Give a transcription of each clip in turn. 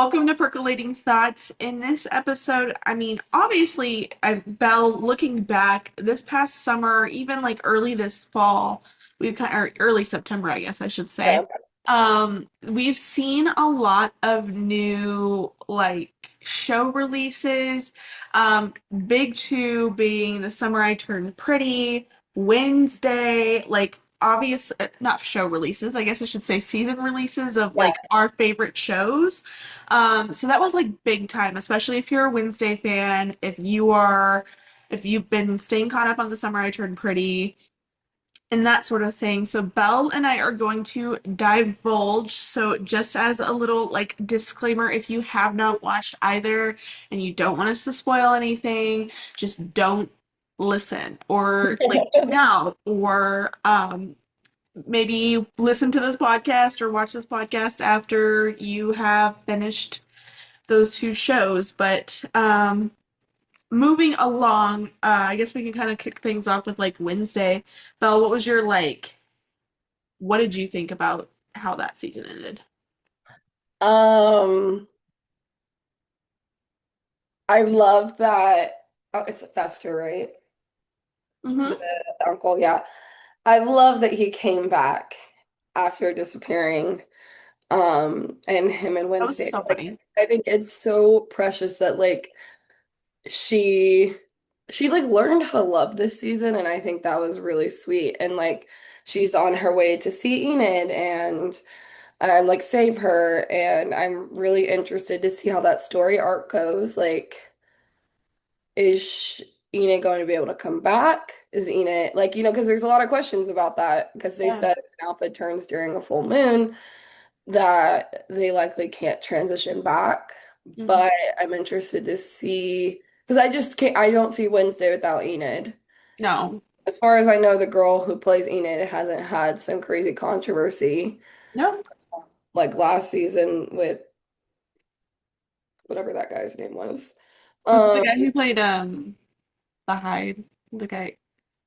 welcome to Percolating Thoughts. In this episode, obviously, Belle, looking back this past summer, even like early this fall, or early September, I guess I should say. Yeah. We've seen a lot of new like show releases. Big two being The Summer I Turned Pretty, Wednesday, like obvious, not show releases, I guess I should say season releases of Yeah. like our favorite shows. So that was like big time, especially if you're a Wednesday fan, if you've been staying caught up on The Summer I Turned Pretty and that sort of thing. So Belle and I are going to divulge. So just as a little like disclaimer, if you have not watched either and you don't want us to spoil anything, just don't listen or like tune out or maybe listen to this podcast or watch this podcast after you have finished those two shows. But moving along, I guess we can kind of kick things off with like Wednesday. Belle, what did you think about how that season ended? Um, I love that. Oh, it's Fester, right? Mm-hmm. The uncle, yeah. I love that he came back after disappearing. And him and That was Wednesday. so Like, funny. I think it's so precious that she she like learned how to love this season, and I think that was really sweet. And like she's on her way to see Enid and like save her, and I'm really interested to see how that story arc goes. Like, is Enid going to be able to come back? Is Enid like, because there's a lot of questions about that because they Yeah. said if an alpha turns during a full moon that they likely can't transition back. Mhm. But I'm interested to see because I just can't, I don't see Wednesday without Enid. No. As far as I know, the girl who plays Enid hasn't had some crazy controversy No. like last season with whatever that guy's name was. Was it the Um, guy who played the Hyde? The guy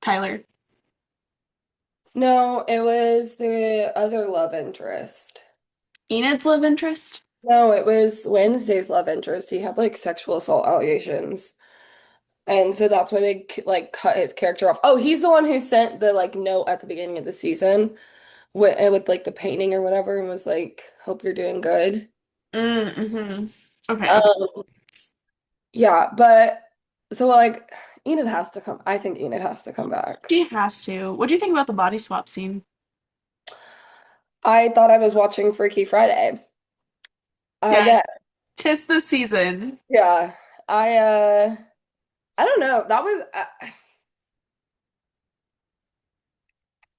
Tyler. no, it was the other love interest. Enid's love interest? No, it was Wednesday's love interest. He had like sexual assault allegations. And so that's why they like cut his character off. Oh, he's the one who sent the like note at the beginning of the season with like the painting or whatever and was like, "Hope you're doing good." Mm-hmm. Okay, okay. Um, yeah, but so like Enid has to come. I think Enid has to come back. She has to. What do you think about the body swap scene? I thought I was watching Freaky Friday. Yes. Again, Tis the season. yeah. I I don't know. That was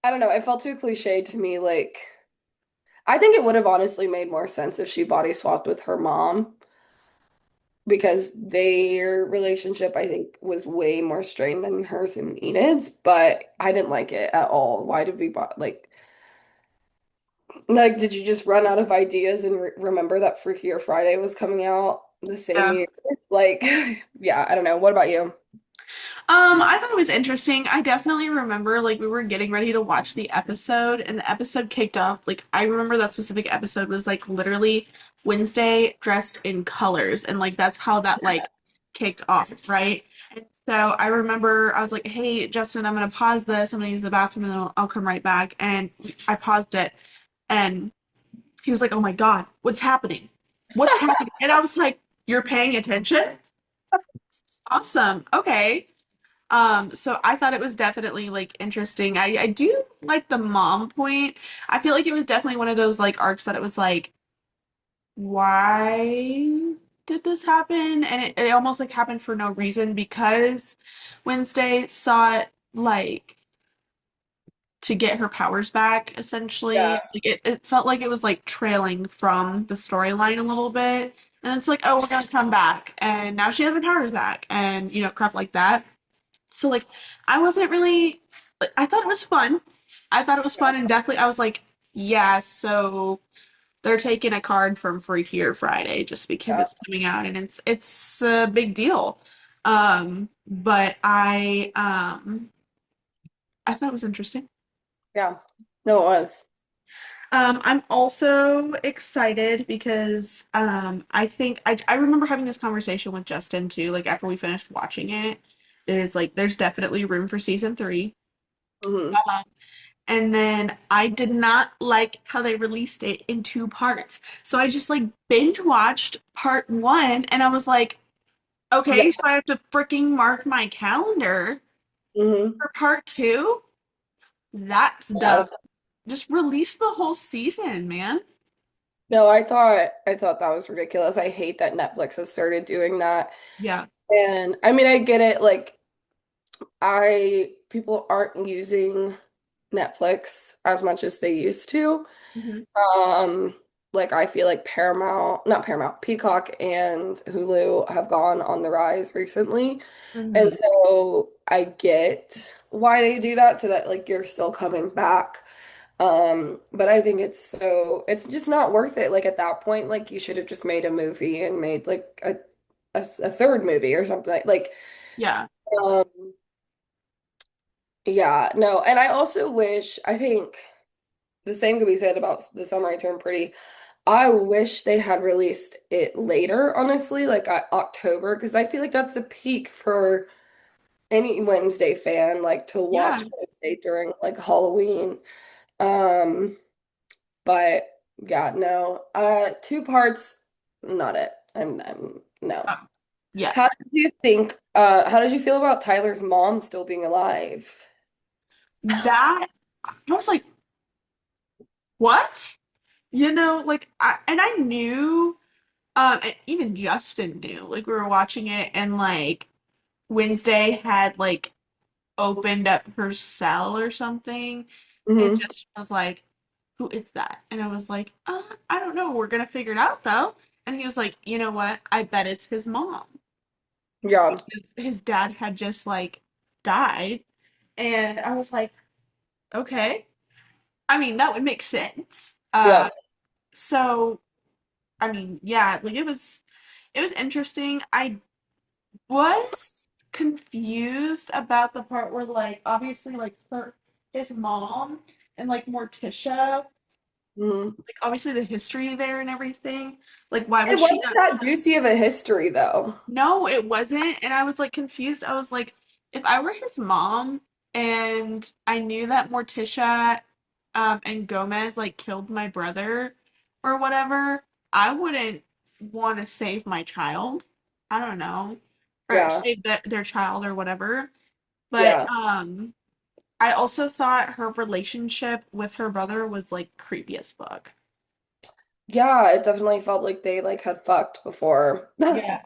I don't know. It felt too cliche to me. Like I think it would have honestly made more sense if she body swapped with her mom because their relationship, I think, was way more strained than hers and Enid's, but I didn't like it at all. Why did we like did you just run out of ideas and re remember that Freakier Friday was coming out the same Yeah. year? Like, yeah, I don't know. What about you? I thought it was interesting. I definitely remember like we were getting ready to watch the episode and the episode kicked off. Like I remember that specific episode was like literally Wednesday dressed in colors and like that's how that like kicked off, right? And so I remember I was like, "Hey, Justin, I'm gonna pause this. I'm gonna use the bathroom and then I'll come right back." And I paused it and he was like, "Oh my God, what's happening? What's happening?" And I was like, "You're paying attention? Awesome. Okay." So I thought it was definitely like interesting. I do like the mom point. I feel like it was definitely one of those like arcs that it was like, why did this happen? And it almost like happened for no reason because Wednesday sought like to get her powers back, essentially. Yeah. Like it felt like it was like trailing from the storyline a little bit. And it's like, oh, we're gonna come back. And now she has her powers back and crap like that. So like I wasn't really like, I thought it was fun. I thought it was fun and definitely I was like, yeah, so they're taking a card from Freakier Friday just because Yeah. it's coming out and it's a big deal. But I thought it was interesting. Yeah. No, it was. I'm also excited because I think I remember having this conversation with Justin too, like after we finished watching it, is like there's definitely room for season three. Hmm. And then I did not like how they released it in two parts. So I just like binge watched part one and I was like, Yeah. okay, so I have to freaking mark my calendar Hmm. for part two? That's Yeah. dumb. Just release the whole season, man. No, I thought that was ridiculous. I hate that Netflix has started doing that. Yeah. And I mean, I get it. Like, I people aren't using Netflix as much as they used to. Hmm. Um, like I feel like not Paramount, Peacock and Hulu have gone on the rise recently. And Hmm. so I get why they do that so that like you're still coming back. But I think it's just not worth it. Like at that point, like you should have just made a movie and made like a third movie or something like Yeah. um yeah, no. And I also wish I think the same could be said about The Summer I Turned Pretty. I wish they had released it later, honestly, like October, because I feel like that's the peak for any Wednesday fan, like to Yeah. watch Wednesday during like Halloween. Um, but yeah, no. Two parts, not it. I'm no. Oh, yeah. How did you feel about Tyler's mom still being alive? That I was like, what? Like I knew, and even Justin knew. Like we were watching it, and like Wednesday had like opened up her cell or something, and Hmm. Justin was like, "Who is that?" And I was like, I don't know. We're gonna figure it out though." And he was like, "You know what? I bet it's his mom. Yeah, His dad had just like died." And I was like, "Okay." I mean, that would make sense. yeah, So I mean, yeah, like it was interesting. I was confused about the part where like obviously like his mom and like Morticia, hmm. like obviously the history there and everything. Like why would It she wasn't not? that juicy of a history though. No, it wasn't. And I was like confused. I was like, if I were his mom and I knew that Morticia and Gomez like killed my brother or whatever, I wouldn't want to save my child. I don't know. Or Yeah, save their child or whatever. But yeah. I also thought her relationship with her brother was like creepy as fuck. Yeah, it definitely felt like they like had fucked before. Yeah.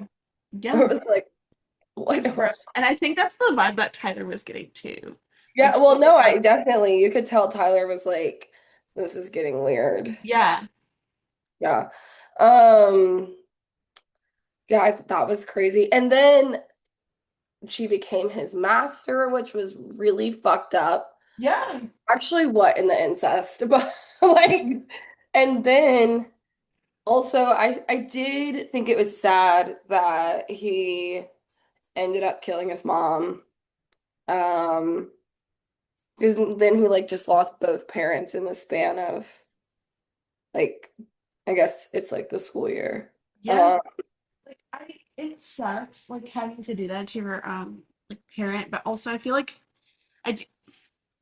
It Yeah. was like, It what? was gross. And I think that's the vibe that Tyler was getting too. Like Yeah, well, no, Tyler I definitely you could tell Tyler was like, this is getting weird. yeah. Yeah. Um, yeah, that was crazy. And then she became his master, which was really fucked up. Yeah. Actually, what in the incest? But like, and then also I did think it was sad that he ended up killing his mom. Um, because then he like just lost both parents in the span of like I guess it's like the school year. Yeah. Um, Like it sucks like having to do that to your like parent, but also I feel like I d-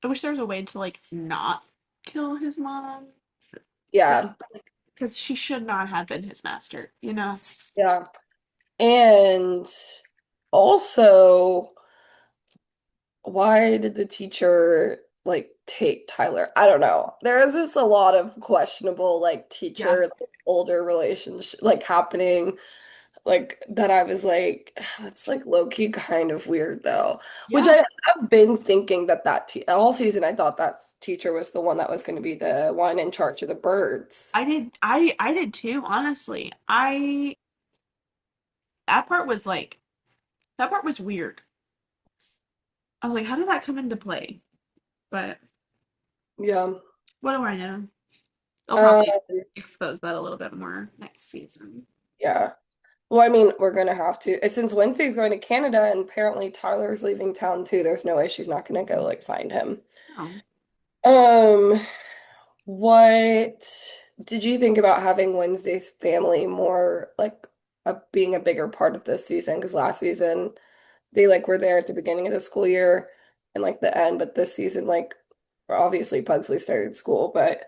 I wish there was a way to like not kill his mom. But yeah, like because she should not have been his master, you know? yeah. And also, why did the teacher like take Tyler? I don't know. There is just a lot of questionable like Yeah. teacher like, older relationship like happening like that I was like that's like low-key kind of weird though. Which Yeah. I have been thinking that te all season I thought that teacher was the one that was going to be the one in charge of the birds. I did too, honestly. I that part was like that part was weird. I was like, how did that come into play? But Yeah. what do I know? They'll Um, probably expose that a little bit more next season. yeah. Well, I mean, we're gonna have to. Since Wednesday's going to Canada and apparently Tyler's leaving town too, there's no way she's not gonna go like find him. Oh. Um, What did you think about having Wednesday's family more like being a bigger part of this season? Because last season they like were there at the beginning of the school year and like the end, but this season like obviously Pugsley started school, but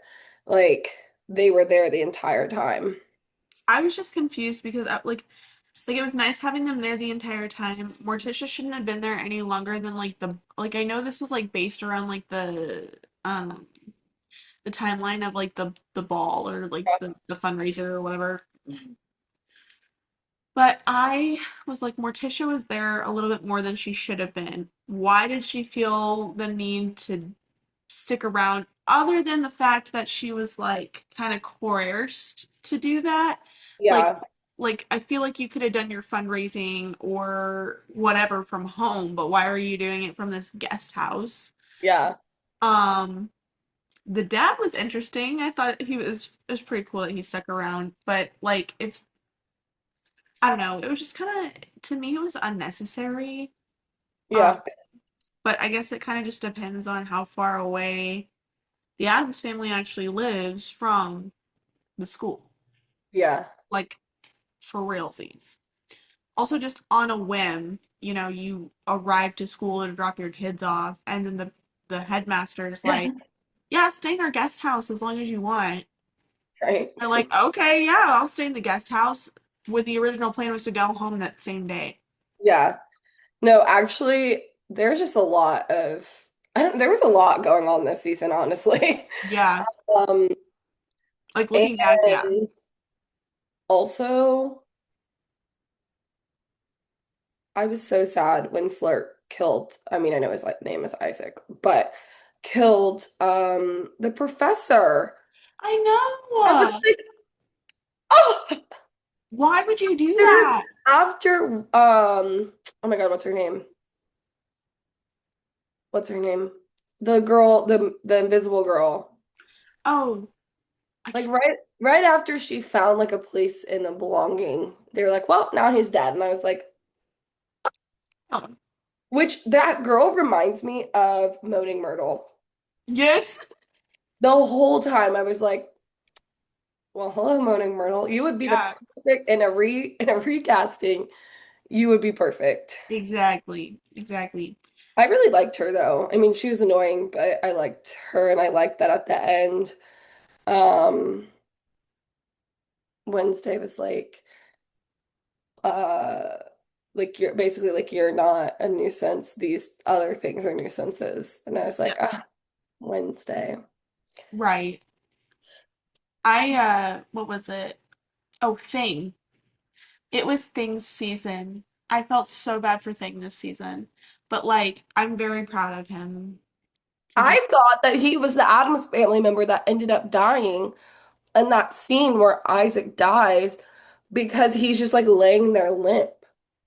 like they were there the entire time. I was just confused because like it was nice having them there the entire time. Morticia shouldn't have been there any longer than like like I know this was like based around like the timeline of like the ball or like the fundraiser or whatever. But I was like, Morticia was there a little bit more than she should have been. Why did she feel the need to stick around, other than the fact that she was like kind of coerced to do that? Like, Yeah, I feel like you could have done your fundraising or whatever from home, but why are you doing it from this guest house? yeah, Um, the dad was interesting. I thought it was pretty cool that he stuck around, but like if I don't know. It was just kind of, to me, it was unnecessary. Um, yeah, but I guess it kind of just depends on how far away the Adams family actually lives from the school. yeah. Like, for realsies. Also, just on a whim, you arrive to school to drop your kids off, and then the headmaster is like, yeah, stay in our guest house as long as you want. Right. They're like, okay, yeah, I'll stay in the guest house. When the original plan was to go home that same day. Yeah. No, actually, there's just a lot of I don't there was a lot going on this season, honestly. Yeah. Um, Like looking back, yeah. and also I was so sad when Slurk killed, I mean, I know his name is Isaac, but killed the professor. I I was know. like, oh, Why would you do after that? oh my God, what's her name? What's her name? The girl, the invisible girl. Oh, I Like can't. right after she found like a place in a belonging, they were like, well, now he's dead. And I was like, Oh. which that girl reminds me of Moaning Myrtle. Yes. The whole time I was like, well, hello, Moaning Myrtle. You would be the Yeah, perfect in a recasting. You would be perfect. exactly. Exactly. I really liked her though. I mean, she was annoying, but I liked her and I liked that at the end. Um, Wednesday was uh like you're basically like you're not a nuisance. These other things are nuisances. And I was Yeah. like, ah, Wednesday. Right. What was it? Oh, Thing. It was Thing's season. I felt so bad for Thing this season. But like, I'm very proud of him for just I thought that he was the Addams family member that ended up dying in that scene where Isaac dies because he's just like laying there limp.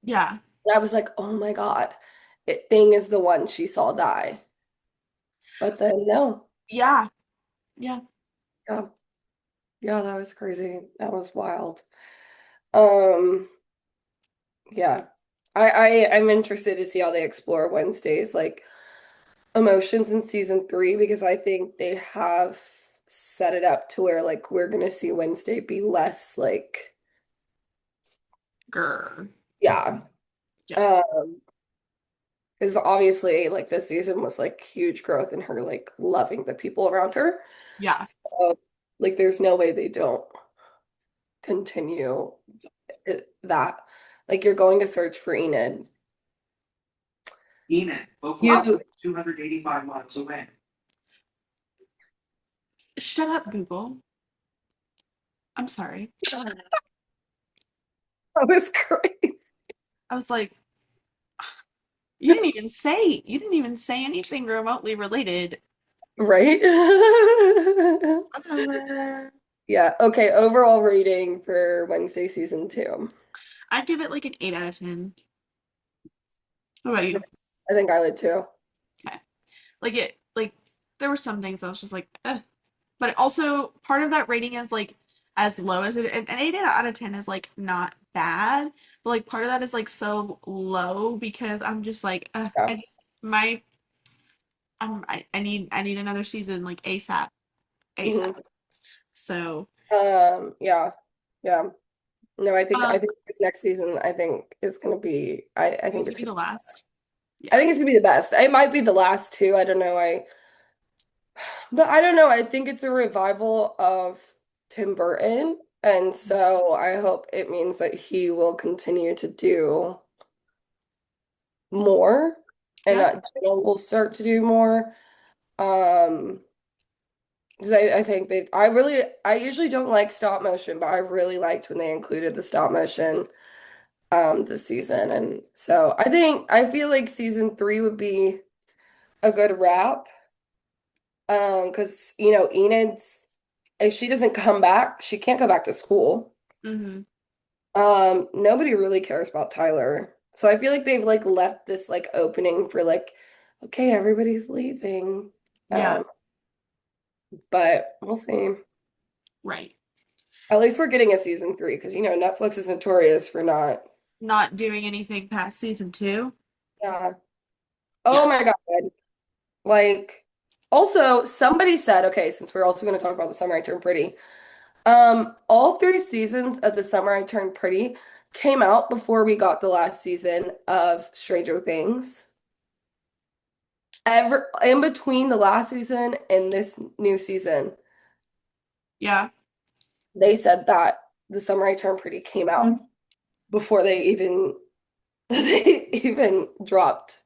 yeah. And I was like, oh my God, Thing is the one she saw die. But then no. Yeah. Yeah. Yeah, yeah, that was crazy. That was wild. Um, yeah. I'm interested to see how they explore Wednesday's like emotions in season 3 because I think they have set it up to where like we're gonna see Wednesday be less like Grr. yeah. Yeah. Because obviously like this season was like huge growth in her like loving the people around her. Yeah. So like there's no way they don't continue that. Like you're going to search for Enid. Enid, You Oklahoma, 285 miles away. Shut up, Google. I'm sorry. that was great. I was like, you didn't even say anything remotely related. Right? Whatever. Yeah. Okay. Overall rating for Wednesday season 2. I'd give it like an 8 out of 10. What about you? I think I would too. Okay. Like there were some things I was just like, eh. But also part of that rating is like as low as an 8 out of 10 is like not bad. But like part of that is like so low because I'm just like, Yeah. I just my I need another season like ASAP. ASAP. Hmm. So, Yeah, yeah. No, I um, think this next season, I think is gonna be, I this think would it's be gonna the be, last. I Yeah. think it's gonna be the best. It might be the last two. I don't know. But I don't know. I think it's a revival of Tim Burton, and so I hope it means that he will continue to do more, and Yeah. that Jill will start to do more. Um, because I think I usually don't like stop motion, but I really liked when they included the stop motion this season. And so I feel like season three would be a good wrap. Because Enid's if she doesn't come back, she can't go back to school. Hmm. Nobody really cares about Tyler. So I feel like they've like left this like opening for like, okay, everybody's leaving. Yeah. But we'll see. Right. At least we're getting a season three because Netflix is notorious for not. Not doing anything past season two. Yeah. Yeah. Oh my God. Like, also, somebody said, okay, since we're also going to talk about The Summer I Turned Pretty, all three seasons of The Summer I Turned Pretty came out before we got the last season of Stranger Things. Ever in between the last season and this new season, Yeah. they said that The Summer I Turned Pretty came out before they even dropped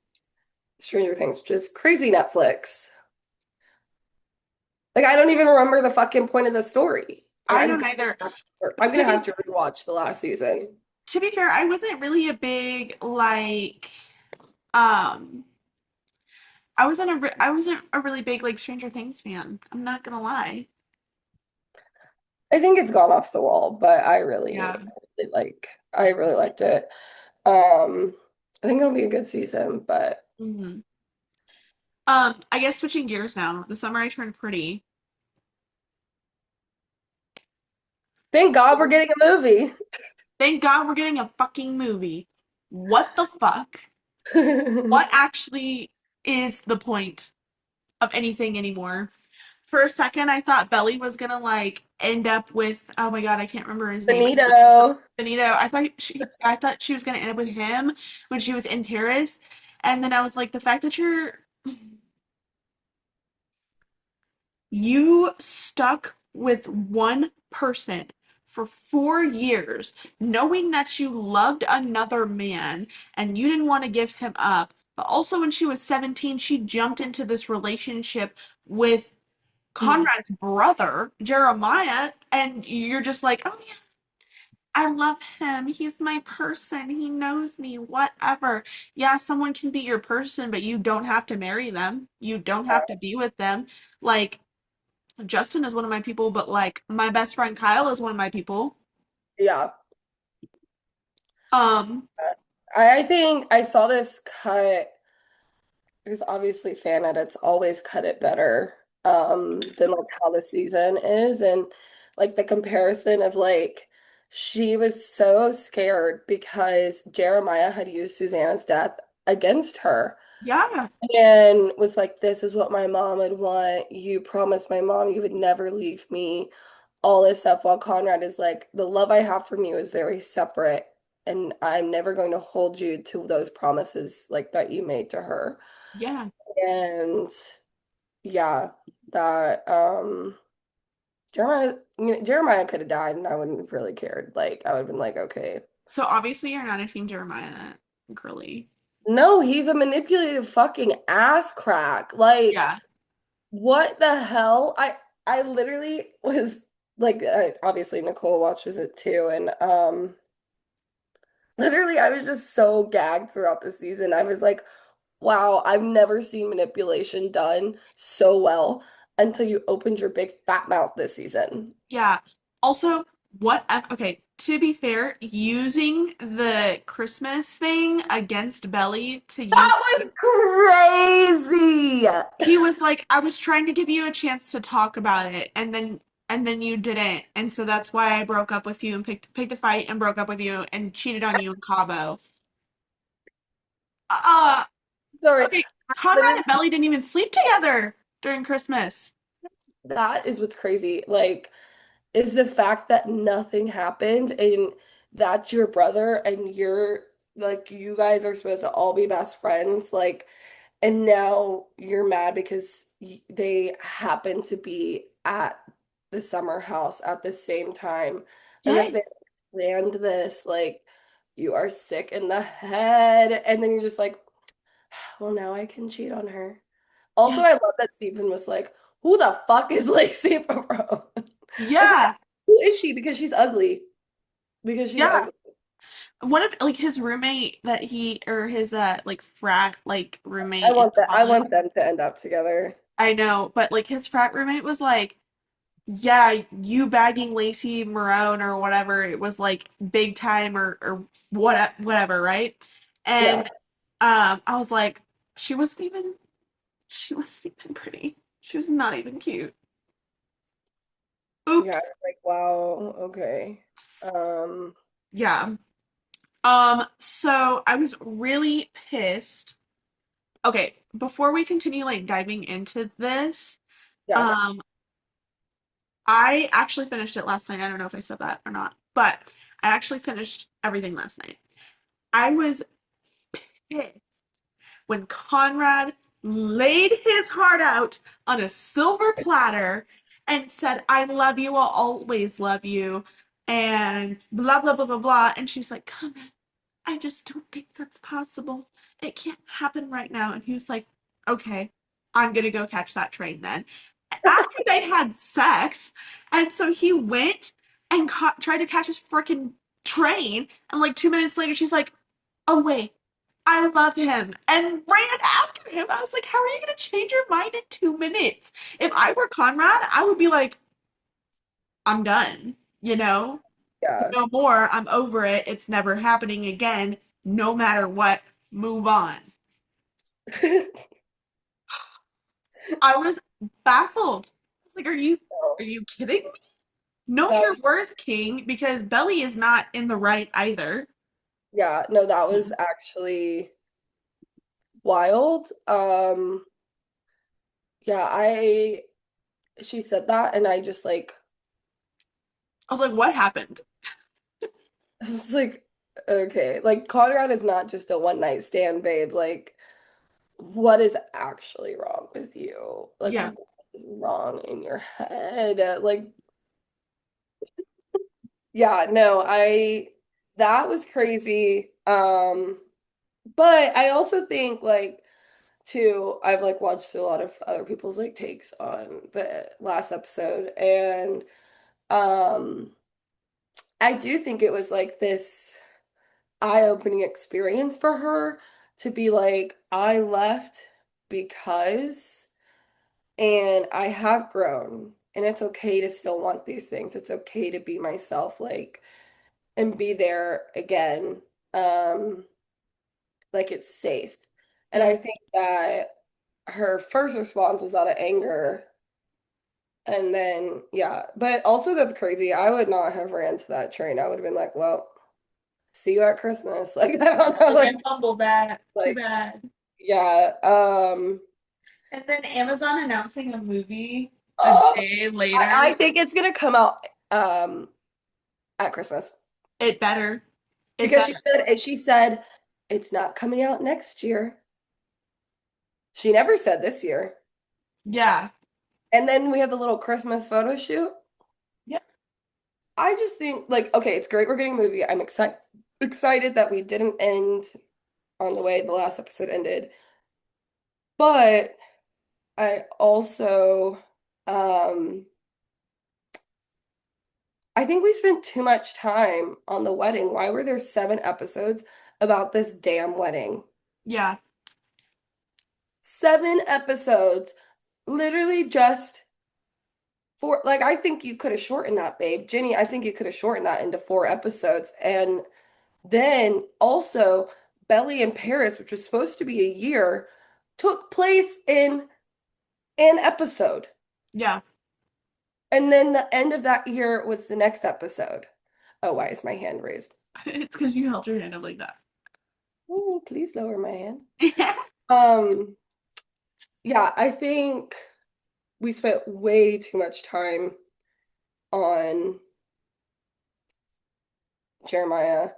Stranger Things, which is crazy Netflix. Like I don't even remember the fucking point of the story. I don't either. I'm To gonna have be to rewatch the last season. to be fair, I wasn't really a big um I wasn't a really big like Stranger Things fan. I'm not gonna lie. I think it's gone off the wall, but Yeah. I really liked it. I think it'll be a good season, but Hmm. I guess switching gears now. The summer I turned pretty. thank God we're getting a movie. Thank God we're getting a fucking movie. What the fuck? What actually is the point of anything anymore? For a second, I thought Belly was gonna like end up with, oh my God, I can't remember his name. Benito. Benito. I thought she was gonna end up with him when she was in Paris. And then I was like, the fact that you stuck with one person for 4 years, knowing that you loved another man and you didn't want to give him up. But also, when she was 17, she jumped into this relationship with Conrad's brother, Jeremiah, and you're just like, oh yeah, I love him. He's my person. He knows me, whatever. Yeah, someone can be your person, but you don't have to marry them. You don't have to be with them. Like, Justin is one of my people, but like my best friend Kyle is one of my people. Yeah. Um, I think I saw this cut because obviously fan edits always cut it better than like how the season is and like the comparison of like she was so scared because Jeremiah had used Susanna's death against her yeah, and was like, this is what my mom would want. You promised my mom you would never leave me. All this stuff while Conrad is like, the love I have from you is very separate, and I'm never going to hold you to those promises like that you made to her. yeah. And yeah, that Jeremiah could have died and I wouldn't have really cared. Like I would have been like, okay. So obviously you're not a team Jeremiah girly. No, he's a manipulative fucking ass crack. Like, Yeah, what the hell? I literally was like obviously Nicole watches it too and literally I was just so gagged throughout the season. I was like, wow, I've never seen manipulation done so well until you opened your big fat mouth this season. yeah. Also, okay, to be fair, using the Christmas thing against Belly to use, That was crazy. he was like, I was trying to give you a chance to talk about it, and then you didn't, and so that's why I broke up with you and picked a fight and broke up with you and cheated on you in Cabo. Uh, Sorry. okay, Conrad Literally, and Belly didn't even sleep together during Christmas. that is what's crazy. Like, is the fact that nothing happened and that's your brother and you're like you guys are supposed to all be best friends, like, and now you're mad because they happen to be at the summer house at the same time. And if they Yes. planned this, like, you are sick in the head. And then you're just like, well, now I can cheat on her. Also, Yeah. I love that Stephen was like, who the fuck is Lacey Perot? I was like, Yeah. who is she? Because she's ugly. Because she's Yeah. ugly. One of like his roommate that he or his like frat like roommate in I college. want them to end up together. I know, but like his frat roommate was like, yeah, you bagging Lacey Marone or whatever, it was like big time or whatever, right? Yeah. And I was like, she wasn't even she wasn't even pretty. She was not even cute. Yeah. Oops. Like, wow. Okay. Um, Yeah. So I was really pissed. Okay, before we continue like diving into this, yeah. um, I actually finished it last night. I don't know if I said that or not, but I actually finished everything last night. I was pissed when Conrad laid his heart out on a silver platter and said, I love you, I'll always love you, and blah, blah, blah, blah, blah. And she's like, Conrad, I just don't think that's possible. It can't happen right now. And he was like, okay, I'm gonna go catch that train then. After they had sex, and so he went and tried to catch his freaking train. And like 2 minutes later, she's like, oh, wait, I love him, and ran after him. I was like, how are you gonna change your mind in 2 minutes? If I were Conrad, I would be like, I'm done, you know? Yeah. No more. I'm over it. It's never happening again. No matter what, move on. I was baffled. I was like, are you kidding me? Know That your was, worth, King, because Belly is not in the right either. yeah, no, that was actually wild. Yeah, she said that and I just like, I was like, what happened? I was like, okay, like Conrad is not just a one night stand, babe. Like, what is actually wrong with you? Like, Yeah, what is wrong in your head? Like, yeah, no, that was crazy. But I also think like too, I've like watched a lot of other people's like takes on the last episode, and um, I do think it was like this eye-opening experience for her to be like, I left because, and I have grown, and it's okay to still want these things. It's okay to be myself, like, and be there again. Um, like it's safe. And yeah. I think that her first response was out of anger. And then, yeah, but also that's crazy. I would not have ran to that train. I would have been like, well, see you at Christmas. Like, I don't know, Like I fumbled that. Too like, bad. yeah. And then Amazon announcing a movie a Oh, day later. I think it's gonna come out at Christmas It better. It because better. she said it's not coming out next year. She never said this year. Yeah. And then we have the little Christmas photo shoot. Yep. I just think like okay, it's great we're getting a movie. I'm excited that we didn't end on the way the last episode ended. But I also um I think we spent too much time on the wedding. Why were there 7 episodes about this damn wedding? Yeah. 7 episodes, literally just four. Like, I think you could have shortened that, babe. Jenny, I think you could have shortened that into 4 episodes. And then also, Belly in Paris, which was supposed to be a year, took place in an episode. Yeah. And then the end of that year was the next episode. Oh, why is my hand raised? It's because you held your hand up like that. Oh, please lower my hand. Um, yeah, I think. we spent way too much time on Jeremiah.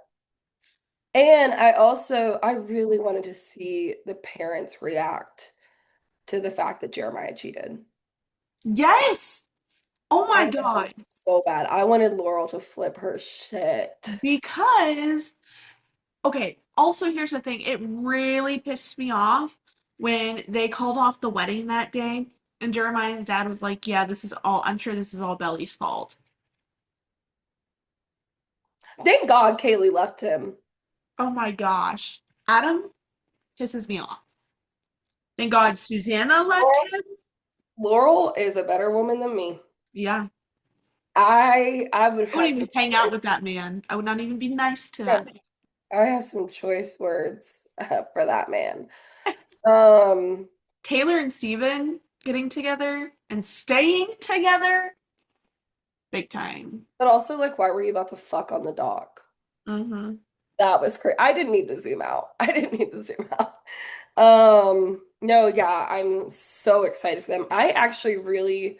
And I really wanted to see the parents react to the fact that Jeremiah cheated. Yes. Oh my I wanted God. it so bad. I wanted Laurel to flip her shit. Because, okay, also here's the thing. It really pissed me off when they called off the wedding that day and Jeremiah's dad was like, yeah, I'm sure this is all Belly's fault. Thank God Kaylee left him. Oh my gosh. Adam pisses me off. Thank God Susanna left Laurel, him. Laurel is a better woman than me. Yeah. I would I have wouldn't had even some hang out choice. with that man. I would not even be nice to Yeah, that man. I have some choice words for that man. Um, Taylor and Steven getting together and staying together, big time. but also like, why were you about to fuck on the dock? Mm-hmm. That was crazy. I didn't need the zoom out. I didn't need the zoom out. No, yeah, I'm so excited for them. I actually really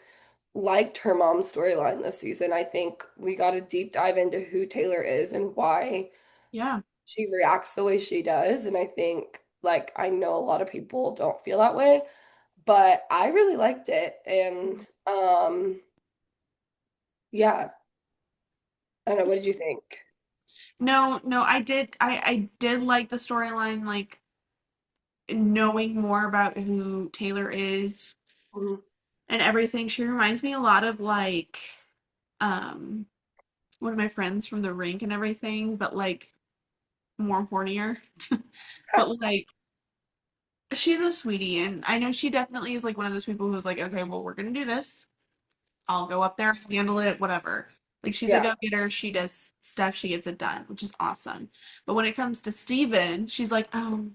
liked her mom's storyline this season. I think we got a deep dive into who Taylor is and why Yeah. she reacts the way she does. And I think, like, I know a lot of people don't feel that way, but I really liked it. And yeah, I don't know. What did you think? No, no, I did like the storyline, like knowing more about who Taylor is Mhm. and everything. She reminds me a lot of like um one of my friends from the rink and everything, but like more hornier. But like she's a sweetie and I know she definitely is like one of those people who's like, okay, well, we're gonna do this. I'll go up there, handle it, whatever. Like she's a Yeah, go-getter, she does stuff, she gets it done, which is awesome. But when it comes to Steven, she's like, oh,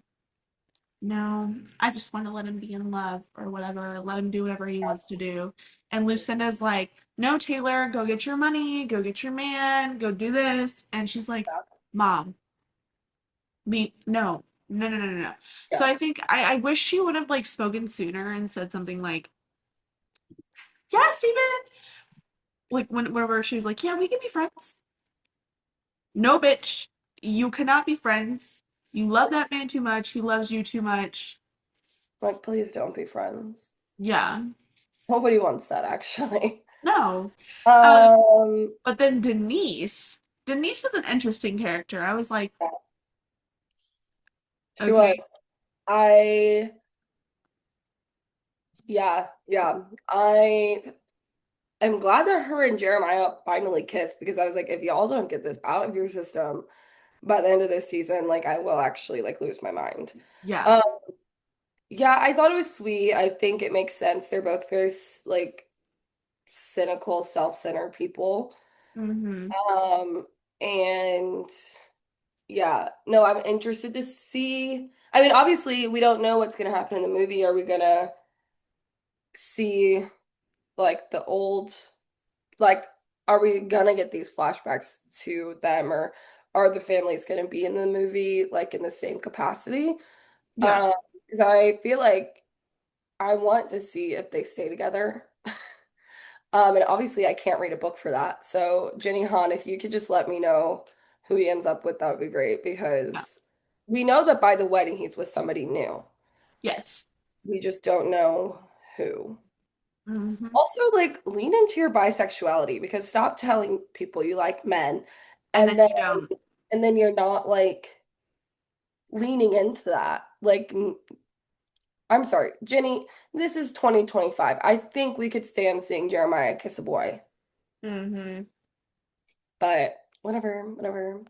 no, I just want to let him be in love or whatever, let him do whatever he wants to do. And Lucinda's like, no, Taylor, go get your money, go get your man, go do this. And she's like, Mom, no. So yeah. I think I wish she would have like spoken sooner and said something like, yeah, Steven. Like whenever she was like, yeah, we can be friends. No, bitch, you cannot be friends. You love that man too much. He loves you too much. Like, please don't be friends. Yeah. Nobody wants that, actually. No. Um, Um, but then Denise was an interesting character. I was like, yeah, she was. okay, I, yeah. I am glad that her and Jeremiah finally kissed because I was like, if y'all don't get this out of your system by the end of this season, like I will actually like lose my mind. yeah. Um, yeah, I thought it was sweet. I think it makes sense. They're both very like cynical, self-centered people. Mm-hmm. Um, and yeah, no, I'm interested to see. I mean, obviously, we don't know what's gonna happen in the movie. Are we gonna see like the old, like, are we gonna get these flashbacks to them, or are the families gonna be in the movie like in the same capacity? Yeah. Um, because I feel like I want to see if they stay together. And obviously I can't read a book for that. So Jenny Han, if you could just let me know who he ends up with, that would be great Yeah. because we know that by the wedding he's with somebody new. Yes. We just don't know who. Mm-hmm. Also, like lean into your bisexuality because stop telling people you like men And then and then you don't. you're not like leaning into that. Like I'm sorry, Jenny, this is 2025. I think we could stand seeing Jeremiah kiss a boy, Mm-hmm. but whatever.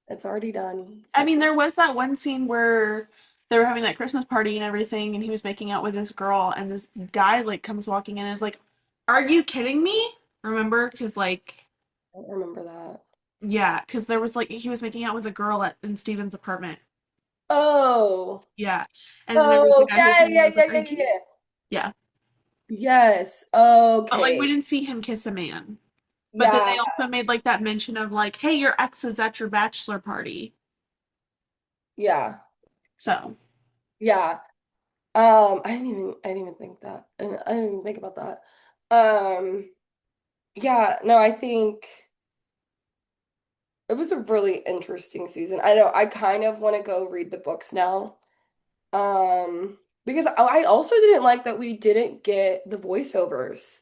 It's already done. I mean, So there was that one scene where they were having that Christmas party and everything, and he was making out with this girl, and this guy like comes walking in and is like, "Are you kidding me?" Remember? Because like, I don't remember that. yeah, because there was like he was making out with a girl in Steven's apartment. Oh, Yeah, and then there was a oh, guy who yeah, came in and yeah, was yeah, like, "Are yeah, you kidding?" yeah. Yeah, Yes. but like we Okay. didn't see him kiss a man. But then Yeah, they also made like that mention of like, "Hey, your ex is at your bachelor party." yeah, So yeah. I didn't even think that. And I didn't even think about that. Um, yeah, no, I think it was a really interesting season. I know I kind of want to go read the books now. Because I also didn't like that we didn't get the voiceovers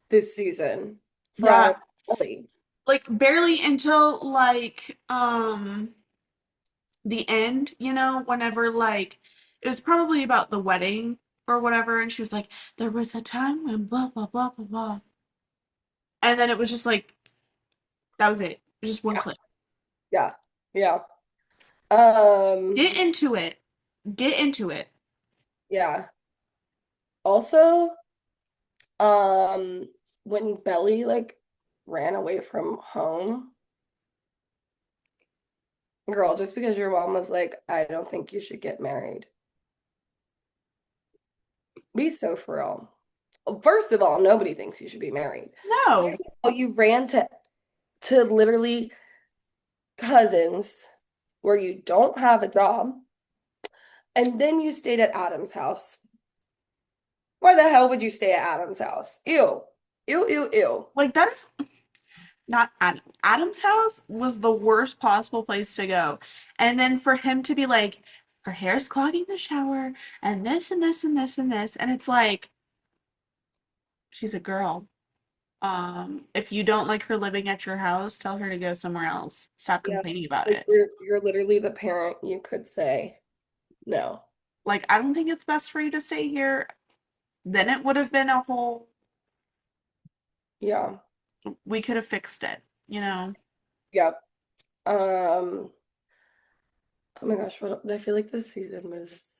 this season from Yeah, Ellie. like barely until like the end, whenever like it was probably about the wedding or whatever, and she was like, there was a time when blah blah blah blah blah. And then it was just like that was it. It was just one Yeah, clip. yeah, yeah. Um, Get into it. Get into it. yeah. Also, um, when Belly like ran away from home, girl, just because your mom was like, I don't think you should get married. Be so for real. First of all, nobody thinks you should be married. No. Second of all, you ran to literally cousins where you don't have a job, and then you stayed at Adam's house. Why the hell would you stay at Adam's house? Ew. Ew, ew, ew. Like that is not Adam. Adam's house was the worst possible place to go. And then for him to be like, her hair's clogging the shower, and this and this and this and this, and it's like, she's a girl. If you don't like her living at your house, tell her to go somewhere else. Stop Yeah. complaining about Like it. you're literally the parent you could say no. Like, I don't think it's best for you to stay here. Then it would have been a whole, Yeah. we could have fixed it. Yep. Oh my gosh, what I feel like this season was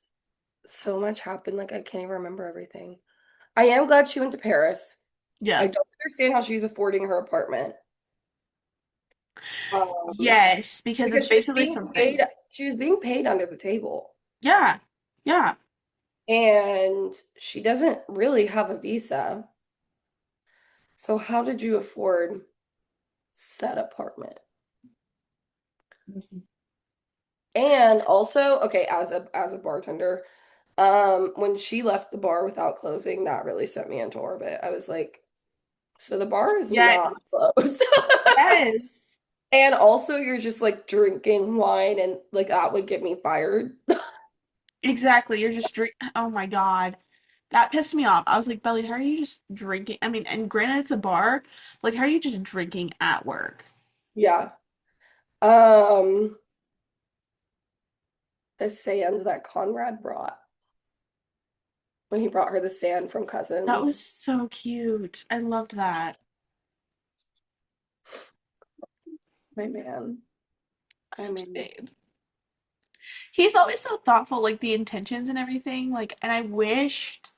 so much happened, like I can't even remember everything. I am glad she went to Paris. Yeah. I don't understand how she's affording her apartment. Um, Yes, because it's because she was basically being paid, something. she was being paid under the table. Yeah. Yeah. And she doesn't really have a visa. So how did you afford said apartment? And also, okay, as a bartender, when she left the bar without closing, that really sent me into orbit. I was like, so the bar is Yes. not closed. Yes. And also you're just like drinking wine and like that would get me fired. Exactly. You're just drink. Oh my God. That pissed me off. I was like, Belly, how are you just drinking? I mean, and granted, it's a bar. Like, how are you just drinking at work? Yeah. Um, the sand that Conrad brought when he brought her the sand from That was Cousins. so cute. I loved that. My man. I Such a mean, babe. He's always so thoughtful, like the intentions and everything. Like, and I wished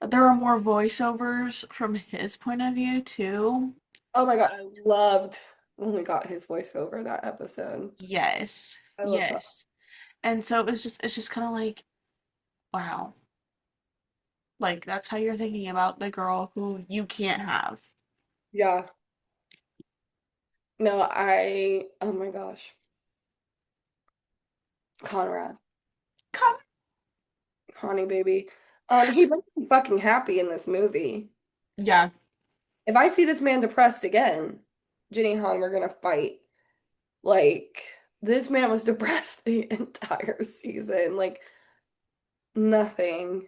that there were more voiceovers from his point of view too. oh my God, I loved when we got his voiceover that episode. Yes. I love that. Yes. And so it's just kind of like, wow. Like that's how you're thinking about the girl who you can't have. Yeah. No, oh my gosh. Conrad, Come. honey baby. He makes me fucking happy in this movie. Yeah. If I see this man depressed again, Jenny Han, we're gonna fight. Like, this man was depressed the entire season. Like, nothing.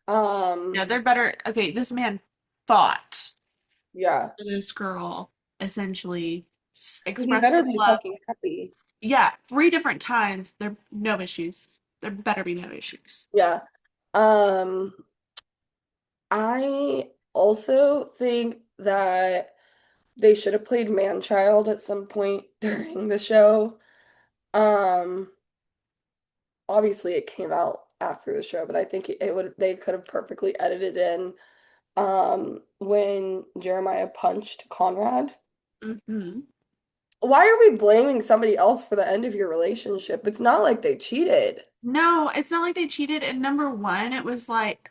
Yeah, they're better. Okay, this man fought Yeah. for this girl, essentially So he expressed better her be love. fucking happy. Yeah, three different times. There no issues. There better be no issues. Yeah. Um, I also think that they should have played man-child at some point during the show. Um, Obviously it came out after the show, but I think they could have perfectly edited in when Jeremiah punched Conrad. Hmm. Why are we blaming somebody else for the end of your relationship? It's not like they cheated. No, it's not like they cheated. And number one, it was like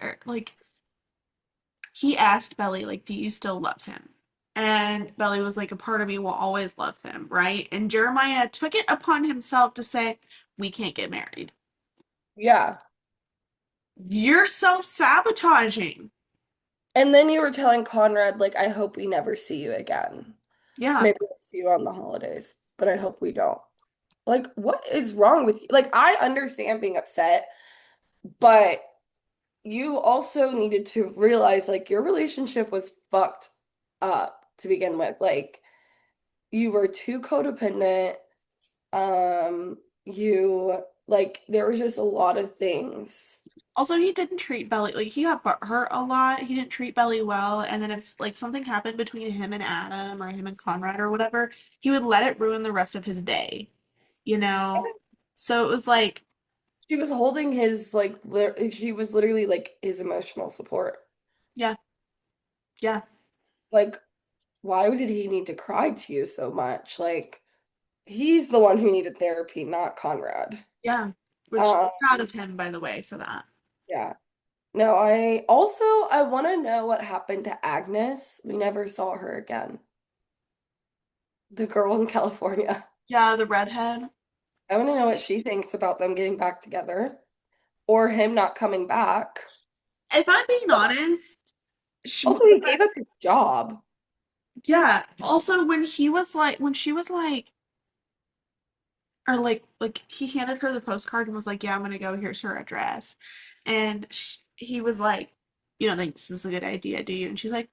he asked Belly, like, do you still love him? And Belly was like, a part of me will always love him, right? And Jeremiah took it upon himself to say, we can't get married. Yeah. You're self-sabotaging. And then you were telling Conrad, like, I hope we never see you again. Yeah. Maybe we'll see you on the holidays, but I hope we don't. Like, what is wrong with you? Like, I understand being upset, but you also needed to realize, like, your relationship was fucked up to begin with. Like, you were too codependent. You, like, there was just a lot of things. Also, he didn't treat Belly like he got hurt a lot. He didn't treat Belly well, and then if like something happened between him and Adam or him and Conrad or whatever, he would let it ruin the rest of his day, you know? So it was like, She was holding his, like, she was literally, like, his emotional support. yeah, yeah, Like, why did he need to cry to you so much? Like, he's the one who needed therapy, not Conrad. yeah. Which Uh, proud of him, by the way, for that. yeah. No, I want to know what happened to Agnes. We never saw her again. The girl in California. Yeah, the redhead. I want to know what she thinks about them getting back together or him not coming back. If I'm being honest, Also, he gave up his job. yeah. Also, when she was like, or like he handed her the postcard and was like, "Yeah, I'm gonna go. Here's her address," and he was like, "You don't think this is a good idea, do you?" And she's like,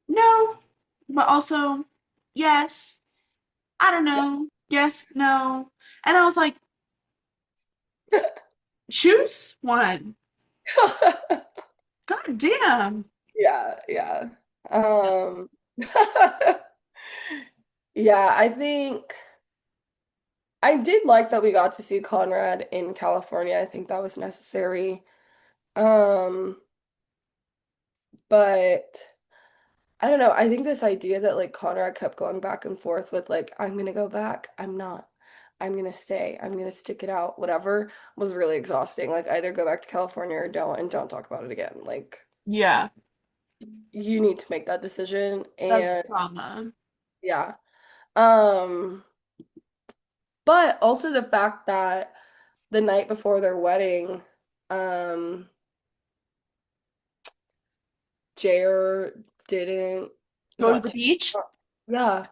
"No, but also, yes. I don't Yeah. know. Yes, no." And I was like, "Choose one. God damn." Yeah, yeah. Um, yeah, I think I did like that we got to see Conrad in California. I think that was necessary. Um, but I don't know. I think this idea that like Conrad kept going back and forth with like, I'm gonna go back, I'm not, I'm gonna stay, I'm gonna stick it out, whatever, was really exhausting. Like either go back to California or don't and don't talk about it again. Like Yeah, you need to make that decision. that's And trauma. yeah. Um, but also the fact that the night before their wedding, um, Jair didn't Go to got the too, beach. yeah,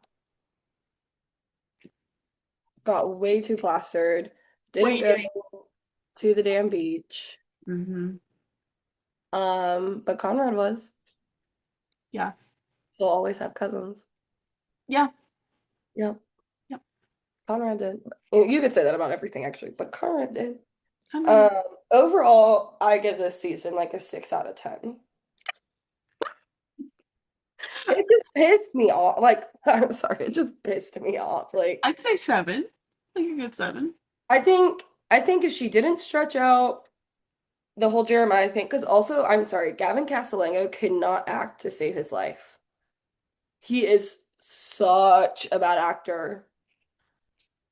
got way too plastered, What are didn't you go doing? to the damn beach. Mm-hmm. But Conrad was, Yeah, so always have cousins. yeah, Yep, yep. Conrad did. You could say that about everything actually, but Conrad did. Come on. Um, Overall, I give this season like a 6 out of 10. It just pissed me off. Like, I'm sorry, it just pissed me off. Like, I'd say seven. Like a good seven. I think if she didn't stretch out the whole Jeremiah thing, because also, I'm sorry, Gavin Castellango could not act to save his life. He is such a bad actor.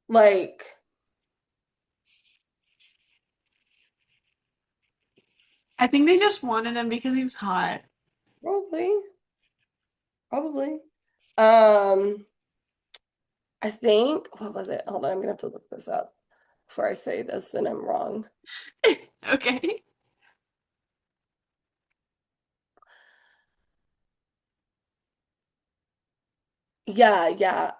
Like, I think they just wanted him because he was hot. probably, probably. Um, I think, what was it? Hold on, I'm gonna have to look this up before I say this and I'm wrong. Okay. Yeah, yeah.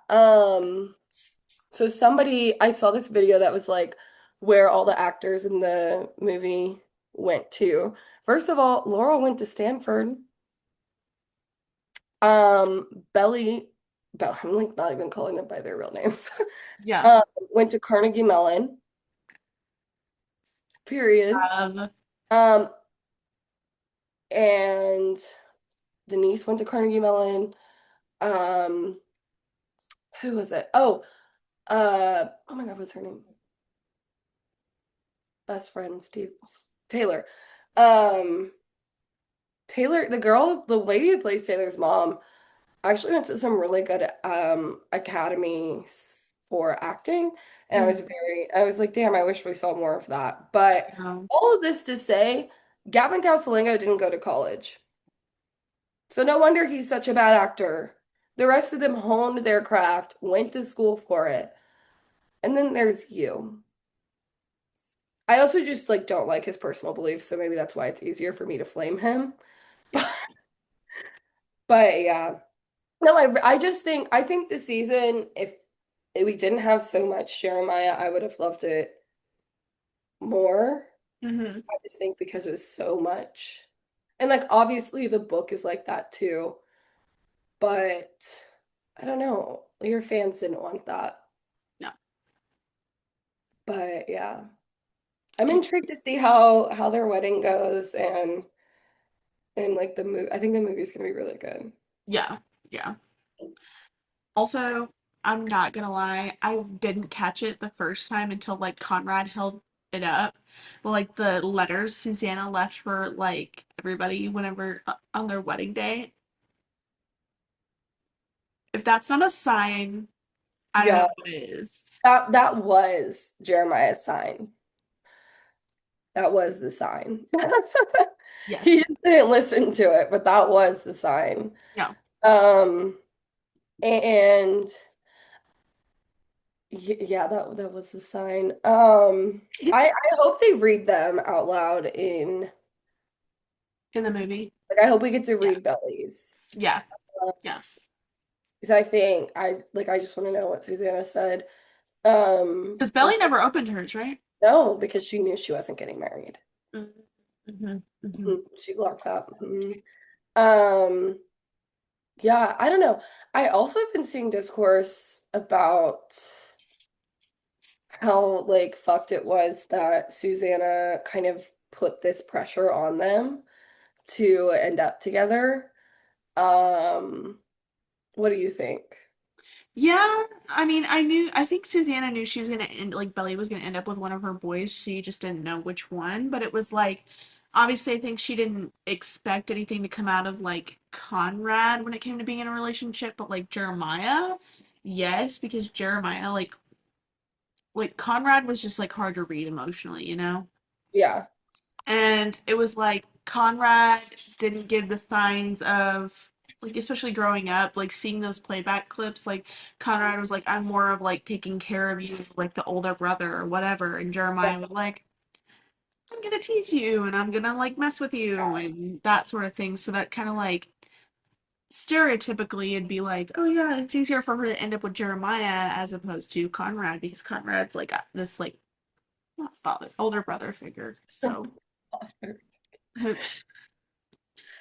So somebody, I saw this video that was like where all the actors in the movie went to. First of all, Laurel went to Stanford. Belly, Bell, I'm like not even calling them by their real names. Yeah. Went to Carnegie Mellon, period. Um, Um, and Denise went to Carnegie Mellon. Um, who was it? Oh my God, what's her name? Best friend, Steve Taylor. Um, Taylor, the lady who plays Taylor's mom, actually went to some really good academies for acting. And mm, I was like, damn, I wish we saw more of that. But no. all of this to say, Gavin Castellango didn't go to college. So no wonder he's such a bad actor. The rest of them honed their craft, went to school for it. And then there's you. I also just like don't like his personal beliefs, so maybe that's why it's easier for me to flame him. Yeah. But yeah. No, I just think I think this season, if we didn't have so much Jeremiah, I would have loved it more. Hmm. I just think because it was so much. And like obviously the book is like that too, but I don't know. Your fans didn't want that. No. But yeah. I'm And intrigued to see how their wedding goes and like the movie. I think the movie's gonna be really good. yeah, yeah. Also, I'm not gonna lie, I didn't catch it the first time until like Conrad held it up. But like the letters Susanna left for like everybody whenever on their wedding day. If that's not a sign, I don't know Yeah, what is. that was Jeremiah's sign. That was the sign. He Yes. just didn't listen to it, but that was the sign. No. Um, and yeah, that was the sign. I hope they read them out loud in In the movie. like I hope we get to Yeah. read Belly's. Yeah. Yes. Because I think I just want to know what Susanna said. Because And Belly never opened hers, right? no, because she knew she wasn't getting married. Mm-hmm. Hmm. She locked up. Um, yeah, I don't know. I also have been seeing discourse about how like fucked it was that Susanna kind of put this pressure on them to end up together. Um, what do you think? Yeah, I mean, I think Susanna knew she was gonna end, like, Belly was gonna end up with one of her boys. She just didn't know which one. But it was like, obviously, I think she didn't expect anything to come out of, like, Conrad when it came to being in a relationship. But, like, Jeremiah, yes, because Jeremiah, like, Conrad was just, like, hard to read emotionally, you know? Yeah. And it was like Conrad didn't give the signs of like especially growing up, like seeing those playback clips, like Conrad was like, I'm more of like taking care of you as like the older brother or whatever, and Jeremiah was like, I'm gonna tease you and I'm gonna like mess with you and that sort of thing. So that kind of like stereotypically it'd be like, oh yeah, it's easier for her to end up with Jeremiah as opposed to Conrad because Conrad's like this like not father, older brother figure. So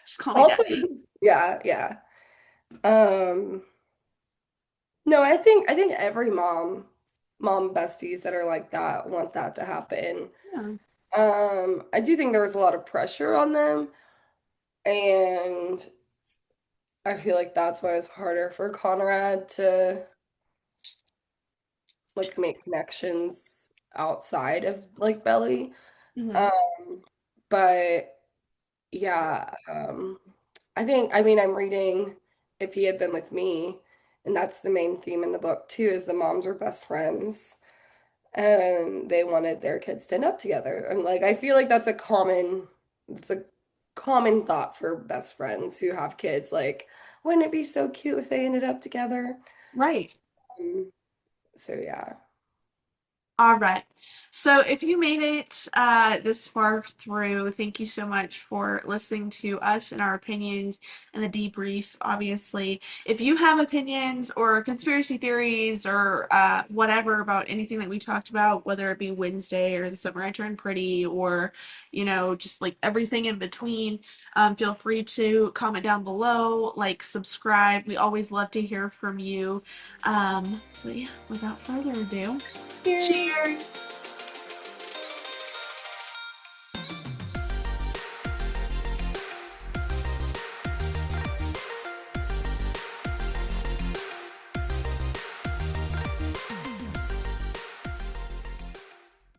just call me Also, daddy. yeah, yeah. Um, no, I think every mom besties that are like that want that to happen. Yeah. I do think there was a lot of pressure on them, and I feel like that's why it's harder for Conrad to like make connections outside of like Belly. Hmm. Um, but yeah, I mean I'm reading If He Had Been With Me, and that's the main theme in the book too, is the moms are best friends and they wanted their kids to end up together. And like I feel like it's a common thought for best friends who have kids. Like, wouldn't it be so cute if they ended up together? Right. Um, so yeah. All right. So if you made it this far through, thank you so much for listening to us and our opinions and the debrief, obviously. If you have opinions or conspiracy theories or whatever about anything that we talked about, whether it be Wednesday or the summer I turned pretty or, just like everything in between, feel free to comment down below, like, subscribe. We always love to hear from you. But yeah, without further ado, Cheers. cheers!